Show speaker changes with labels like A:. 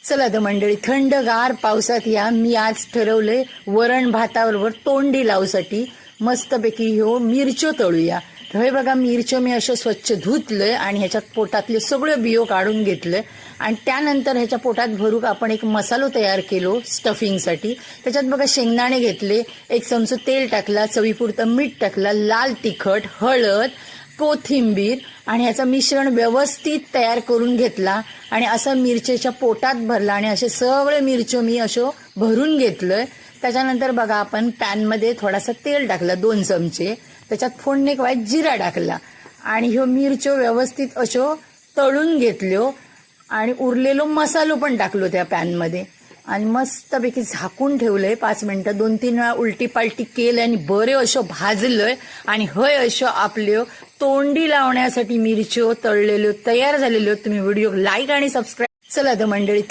A: चला तर मंडळी, थंडगार पावसात या मी आज ठरवलंय वरण भाताबरोबर तोंडी लावसाठी मस्तपैकी मिरच्यो तळूया. तर हे बघा, मिरच्यो मी अशा स्वच्छ धुतलंय आणि ह्याच्यात पोटातले सगळे बियो काढून घेतलंय आणि त्यानंतर ह्याच्या पोटात भरूक आपण एक मसालो तयार केलो स्टफिंगसाठी. त्याच्यात बघा शेंगदाणे घेतले, 1 चमचा तेल टाकला, चवीपुरतं मीठ टाकला, लाल तिखट, हळद, कोथिंबीर आणि ह्याचं मिश्रण व्यवस्थित तयार करून घेतला आणि असं मिरचीच्या पोटात भरला आणि असे सगळे मिरच्यो मी असो भरून घेतलंय. त्याच्यानंतर बघा, आपण पॅनमध्ये थोडासा तेल टाकला, 2 चमचे, त्याच्यात फोडणीक वाईट जिरा टाकला आणि ह्यो मिरच्यो व्यवस्थित असो तळून घेतल्यो आणि उरलेलो मसालो पण टाकलो त्या पॅनमध्ये आणि मस्तपैकी झाकून ठेवलंय 5 मिनिटं. 2-3 वेळा उलटी पालटी केलं आणि बरे अशो भाजलंय आणि हय अशो आपल्यो तोंडी लावण्यासाठी मिरच्यो तळलेल्यो तयार झालेल्यो. तुम्ही व्हिडिओ लाईक आणि सबस्क्राईब. चला तर मंडळी,